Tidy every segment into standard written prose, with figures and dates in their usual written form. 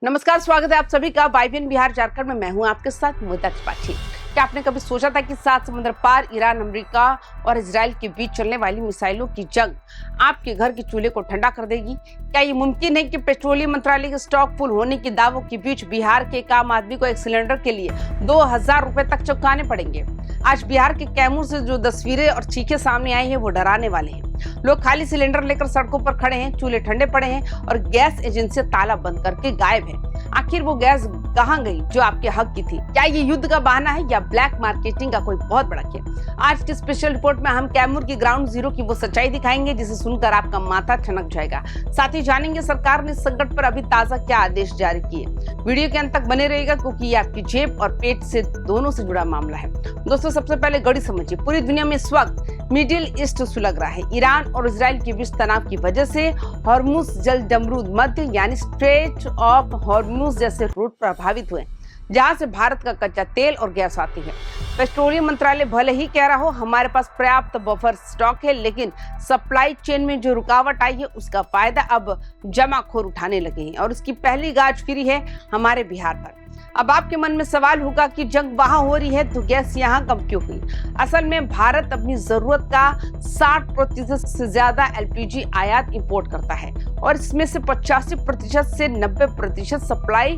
नमस्कार, स्वागत है आप सभी का वाइबियन बिहार झारखंड में। मैं हूं आपके साथ मोहिता त्रिपाठी। क्या आपने कभी सोचा था कि 7 समुद्र पार ईरान, अमेरिका और इजराइल के बीच चलने वाली मिसाइलों की जंग आपके घर के चूल्हे को ठंडा कर देगी? क्या ये मुमकिन है कि पेट्रोलियम मंत्रालय के स्टॉक फुल होने के दावों के बीच बिहार के एक आम आदमी को एक सिलेंडर के लिए 2000 रुपए तक चुकाने पड़ेंगे? आज बिहार के कैमूर से जो तस्वीरें और चीखें सामने आई हैं वो डराने वाले हैं। लोग खाली सिलेंडर लेकर सड़कों पर खड़े हैं, चूल्हे ठंडे पड़े हैं और गैस एजेंसी ताला बंद करके गायब है। आखिर वो गैस कहां गई जो आपके हक की थी? क्या ये युद्ध का बहाना है या ब्लैक मार्केटिंग का कोई बहुत बड़ा खेल? आज की स्पेशल रिपोर्ट में हम कैमूर की ग्राउंड जीरो की वो सच्चाई दिखाएंगे जिसे सुनकर आपका माथा ठनक जाएगा। साथ ही जानेंगे सरकार ने इस संकट पर अभी ताजा क्या आदेश जारी किए। वीडियो के अंत तक बने रहेगा क्योंकि ये आपकी जेब और पेट से दोनों से जुड़ा मामला है। दोस्तों, सबसे पहले गड़ी समझिए। पूरी दुनिया में इस वक्त मिडिल ईस्ट सुलग रहा है। ईरान और इजराइल के बीच तनाव की वजह से हॉर्मुज जल डमरूद मध्य यानी स्ट्रेट ऑफ हॉर्मुज जैसे रूट प्रभावित हुए, जहां से भारत का कच्चा तेल और गैस आती है। पेट्रोलियम मंत्रालय भले ही कह रहा हो हमारे पास पर्याप्त बफर स्टॉक है, लेकिन सप्लाई चेन में जो रुकावट आई है उसका फायदा अब जमाखोर उठाने लगे हैं और उसकी पहली गाज फिरी है हमारे बिहार पर। अब आपके मन में सवाल होगा कि जंग वहां हो रही है तो गैस यहाँ कम क्यों हुई? असल में भारत अपनी जरूरत का 60% से ज्यादा एलपीजी आयात इंपोर्ट करता है और इसमें से 85% से 90% सप्लाई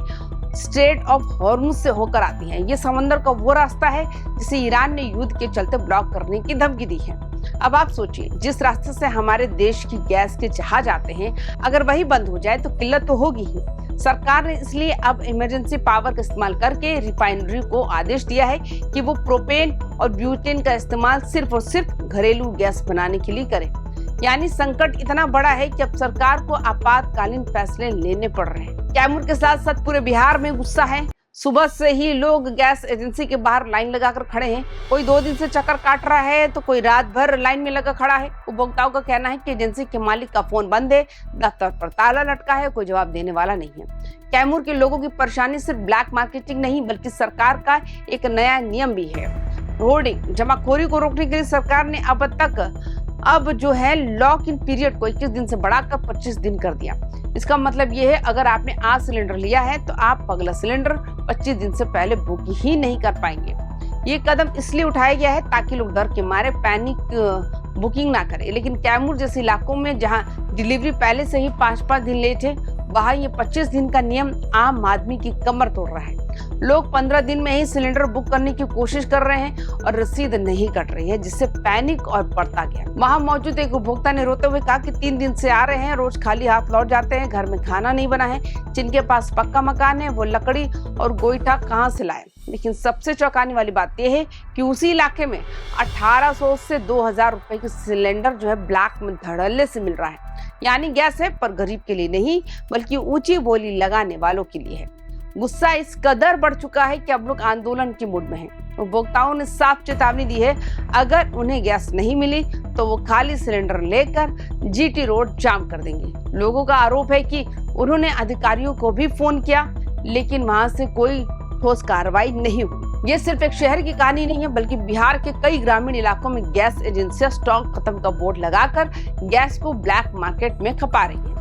स्ट्रेट ऑफ हॉर्मुज से होकर आती है। ये समंदर का वो रास्ता है जिसे ईरान ने युद्ध के चलते ब्लॉक करने की धमकी दी है। अब आप सोचिए, जिस रास्ते से हमारे देश की गैस के जहाज आते हैं, अगर वही बंद हो जाए तो किल्लत तो होगी ही। सरकार ने इसलिए अब इमरजेंसी पावर का इस्तेमाल करके रिफाइनरी को आदेश दिया है कि वो प्रोपेन और ब्यूटेन का इस्तेमाल सिर्फ और सिर्फ घरेलू गैस बनाने के लिए करें। यानी संकट इतना बड़ा है कि अब सरकार को आपातकालीन फैसले लेने पड़ रहे हैं। कैमूर के साथ साथ पूरे बिहार में गुस्सा है। सुबह से ही लोग गैस एजेंसी के बाहर लाइन लगाकर खड़े हैं। कोई 2 दिन से चक्कर काट रहा है तो कोई रात भर लाइन में लगा खड़ा है। उपभोक्ताओं का कहना है कि एजेंसी के मालिक का फोन बंद है, दफ्तर पर ताला लटका है, कोई जवाब देने वाला नहीं है। कैमूर के लोगों की परेशानी सिर्फ ब्लैक मार्केटिंग नहीं बल्कि सरकार का एक नया नियम भी है। होर्डिंग जमाखोरी को रोकने के लिए सरकार ने अब जो है लॉक इन पीरियड को 21 दिन से बढ़ाकर 25 दिन कर दिया। इसका मतलब ये है अगर आपने आज सिलेंडर लिया है तो आप अगला सिलेंडर 25 दिन से पहले बुक ही नहीं कर पाएंगे। ये कदम इसलिए उठाया गया है ताकि लोग डर के मारे पैनिक बुकिंग ना करें। लेकिन कैमूर जैसे इलाकों में जहां डिलीवरी पहले से ही 5-5 दिन लेट है, वहां ये 25 दिन का नियम आम आदमी की कमर तोड़ रहा है। लोग 15 दिन में ही सिलेंडर बुक करने की कोशिश कर रहे हैं और रसीद नहीं कट रही है, जिससे पैनिक और बढ़ता गया। वहां मौजूद एक उपभोक्ता ने रोते हुए कहा कि 3 दिन से आ रहे हैं, रोज खाली हाथ लौट जाते हैं, घर में खाना नहीं बना है। जिनके पास पक्का मकान है वो लकड़ी और गोईठा कहां से लाए? लेकिन सबसे चौंकाने वाली बात यह है कि उसी इलाके में 1800 से 2000 रुपए की सिलेंडर जो है ब्लैक में धड़ल्ले से मिल रहा है। यानी गैस है पर गरीब के लिए नहीं बल्कि ऊंची बोली लगाने वालों के लिए है। गुस्सा इस कदर बढ़ चुका है कि अब लोग आंदोलन के मूड में हैं। उपभोक्ताओं ने साफ चेतावनी दी है, अगर उन्हें गैस नहीं मिली तो वो खाली सिलेंडर लेकर जीटी रोड जाम कर देंगे। लोगों का आरोप है कि उन्होंने अधिकारियों को भी फोन किया लेकिन वहां से कोई ठोस कार्रवाई नहीं हुई। ये सिर्फ एक शहर की कहानी नहीं है बल्कि बिहार के कई ग्रामीण इलाकों में गैस एजेंसियां स्टॉक खत्म का बोर्ड लगाकर गैस को ब्लैक मार्केट में खपा रही है।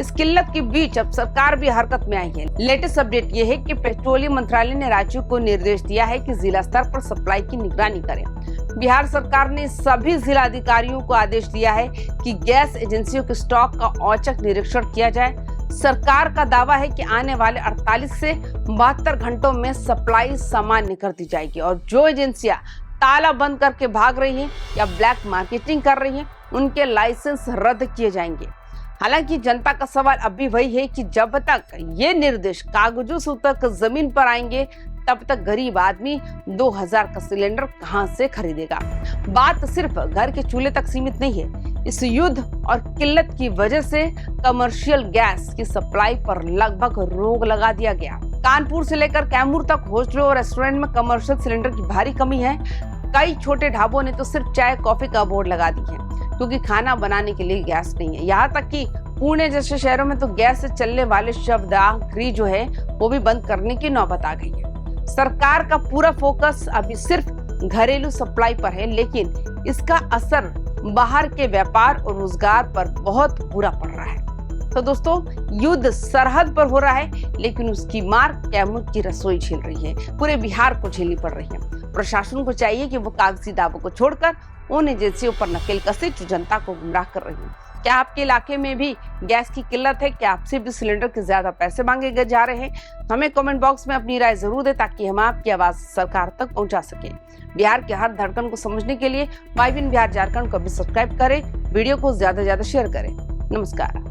इस किल्लत के बीच अब सरकार भी हरकत में आई है। लेटेस्ट अपडेट ये है कि पेट्रोलियम मंत्रालय ने राज्यों को निर्देश दिया है कि जिला स्तर पर सप्लाई की निगरानी करें। बिहार सरकार ने सभी जिला अधिकारियों को आदेश दिया है कि गैस एजेंसियों के स्टॉक का औचक निरीक्षण किया जाए। सरकार का दावा है कि आने वाले 48 से 72 घंटों में सप्लाई सामान्य कर दी जाएगी और जो एजेंसियां ताला बंद करके भाग रही हैं या ब्लैक मार्केटिंग कर रही हैं उनके लाइसेंस रद्द किए जाएंगे। हालांकि जनता का सवाल अब भी वही है कि जब तक ये निर्देश कागजों से उतर जमीन पर आएंगे तब तक गरीब आदमी 2000 का सिलेंडर कहां से खरीदेगा? बात सिर्फ घर के चूल्हे तक सीमित नहीं है। इस युद्ध और किल्लत की वजह से कमर्शियल गैस की सप्लाई पर लगभग रोक लगा दिया गया। कानपुर से लेकर कैमूर तक होटलों और रेस्टोरेंट में कमर्शियल सिलेंडर की भारी कमी है। कई छोटे ढाबों ने तो सिर्फ चाय कॉफी का बोर्ड लगा दी है क्योंकि खाना बनाने के लिए गैस नहीं है। यहाँ तक कि पुणे जैसे शहरों में तो गैस से चलने वाले शवदाह जो है वो भी बंद करने की नौबत आ गई है। सरकार का पूरा फोकस अभी सिर्फ घरेलू सप्लाई पर है, लेकिन इसका असर बाहर के व्यापार और रोजगार पर बहुत बुरा पड़ रहा है। तो दोस्तों, युद्ध सरहद पर हो रहा है, लेकिन उसकी मार कैमूर की रसोई झेल रही है, पूरे बिहार को झेलनी पड़ रही है। प्रशासन को चाहिए कि वो कागजी दावों को छोड़कर उन एजेंसियों पर नकेल कसे जो जनता को गुमराह कर रही है। क्या आपके इलाके में भी गैस की किल्लत है? क्या आपसे भी सिलेंडर के ज्यादा पैसे मांगे जा रहे हैं? हमें कमेंट बॉक्स में अपनी राय जरूर दें, ताकि हम आपकी आवाज सरकार तक पहुंचा सके। बिहार के हर धड़कन को समझने के लिए वाइबिन बिहार झारखंड को भी सब्सक्राइब करें, वीडियो को ज्यादा से ज्यादा शेयर करें। नमस्कार।